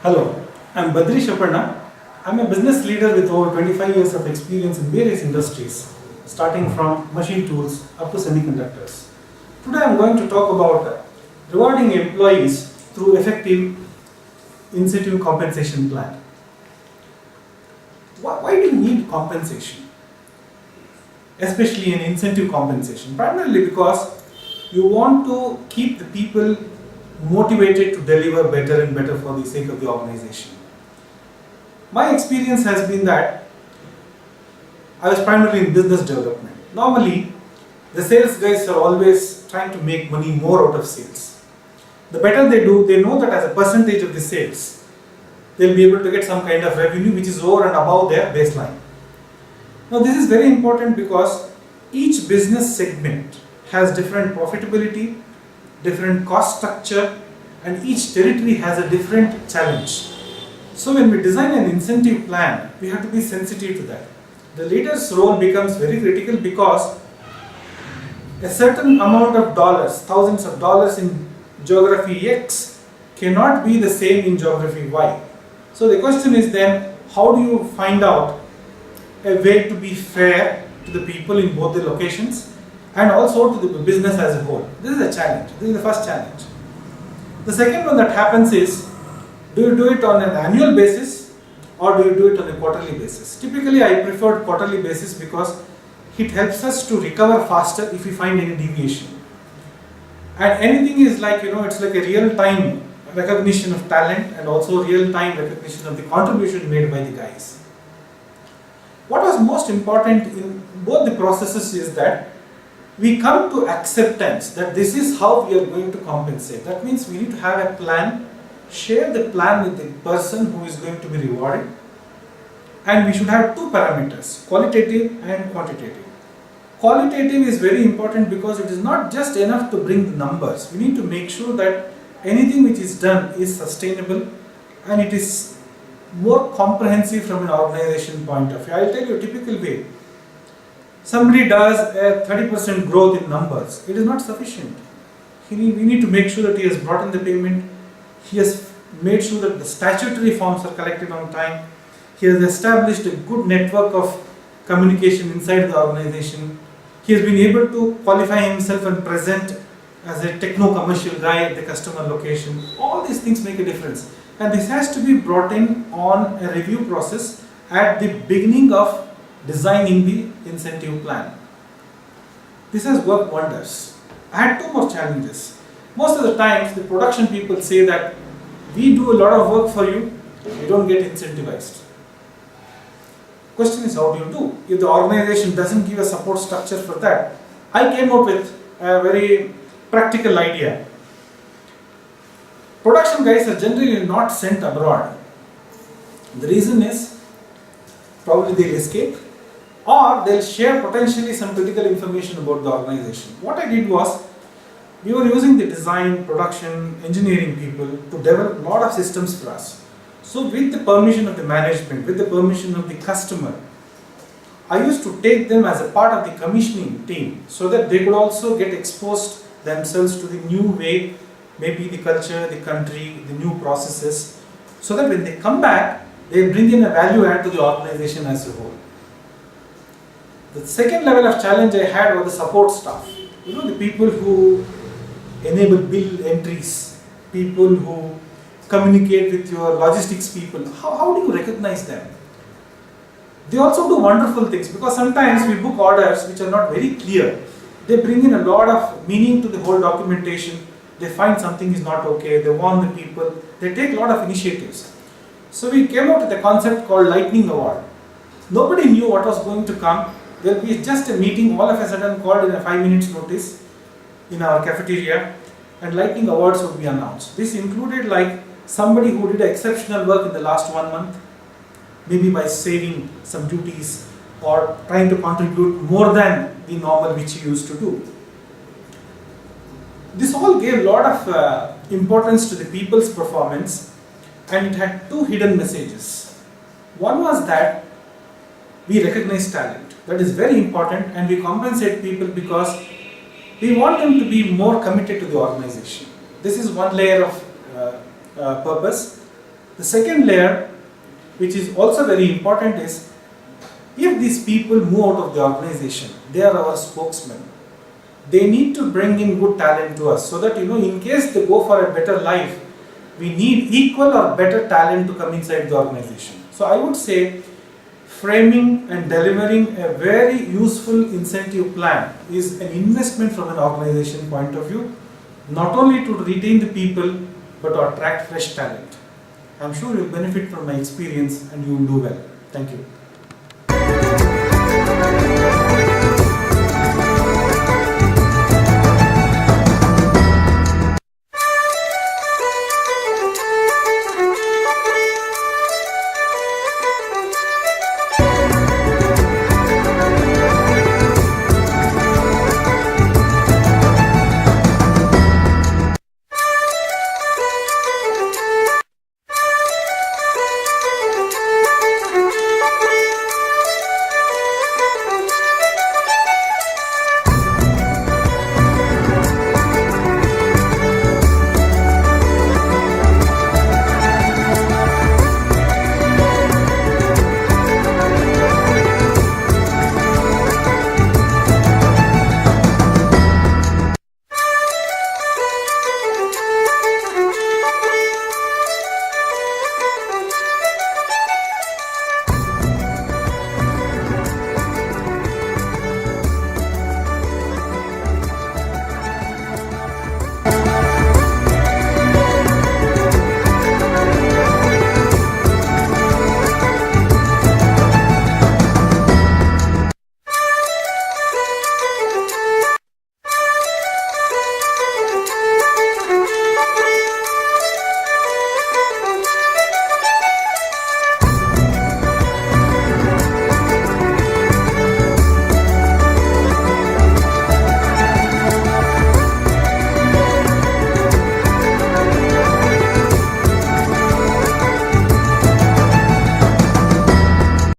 Hello, I'm Badri Shaparna. I'm a business leader with over 25 years of experience in various industries, starting from machine tools up to semiconductors. Today I'm going to talk about rewarding employees through effective incentive compensation plan. Why do you need compensation? Especially an incentive compensation. Primarily because you want to keep the people motivated to deliver better and better for the sake of the organization. My experience has been that I was primarily in business development. Normally, the sales guys are always trying to make money more out of sales. The better they do, they know that as a percentage of the sales, they'll be able to get some kind of revenue which is over and above their baseline. Now, this is very important because each business segment has different profitability, different cost structure, and each territory has a different challenge. So when we design an incentive plan, we have to be sensitive to that. The leader's role becomes very critical because a certain amount of dollars, thousands of dollars in geography X cannot be the same in geography Y. So the question is then, how do you find out a way to be fair to the people in both the locations and also to the business as a whole? This is a challenge. This is the first challenge. The second one that happens is, do you do it on an annual basis or do you do it on a quarterly basis? Typically, I prefer quarterly basis because it helps us to recover faster if we find any deviation. And anything is like, it's like a real-time recognition of talent and also real-time recognition of the contribution made by the guys. What was most important in both the processes is that we come to acceptance that this is how we are going to compensate. That means we need to have a plan, share the plan with the person who is going to be rewarded, and we should have two parameters, qualitative and quantitative. Qualitative is very important because it is not just enough to bring the numbers. We need to make sure that anything which is done is sustainable and it is more comprehensive from an organization point of view. I will tell you a typical way. Somebody does a 30% growth in numbers. It is not sufficient. We need to make sure that he has brought in the payment. He has made sure that the statutory forms are collected on time. He has established a good network of communication inside the organization. He has been able to qualify himself and present as a techno-commercial guy at the customer location. All these things make a difference. And this has to be brought in on a review process at the beginning of designing the incentive plan. This has worked wonders. I had two more challenges. Most of the times, the production people say that we do a lot of work for you, you don't get incentivized. Question is, how do you do? If the organization doesn't give a support structure for that, I came up with a very practical idea. Production guys are generally not sent abroad. The reason is, probably they'll escape or they'll share potentially some critical information about the organization. What I did was, we were using the design, production, engineering people to develop a lot of systems for us. So with the permission of the management, with the permission of the customer, I used to take them as a part of the commissioning team so that they could also get exposed themselves to the new way, maybe the culture, the country, the new processes, so that when they come back, they bring in a value add to the organization as a whole. The second level of challenge I had was the support staff. The people who enable bill entries, people who communicate with your logistics people. How do you recognize them? They also do wonderful things because sometimes we book orders which are not very clear. They bring in a lot of meaning to the whole documentation. They find something is not okay. They warn the people. They take a lot of initiatives. So we came out with a concept called Lightning Award. Nobody knew what was going to come. There will be just a meeting all of a sudden called in a 5 minutes notice in our cafeteria, and Lightning Awards would be announced. This included like somebody who did exceptional work in the last 1 month, maybe by saving some duties or trying to contribute more than the normal which he used to do. This all gave a lot of importance to the people's performance, and it had two hidden messages. One was that we recognize talent. That is very important, and we compensate people because we want them to be more committed to the organization. This is one layer of purpose. The second layer, which is also very important, is if these people move out of the organization, they are our spokesmen. They need to bring in good talent to us so that, in case they go for a better life, we need equal or better talent to come inside the organization. So I would say framing and delivering a very useful incentive plan is an investment from an organization point of view, not only to retain the people but to attract fresh talent. I'm sure you'll benefit from my experience and you will do well. Thank you.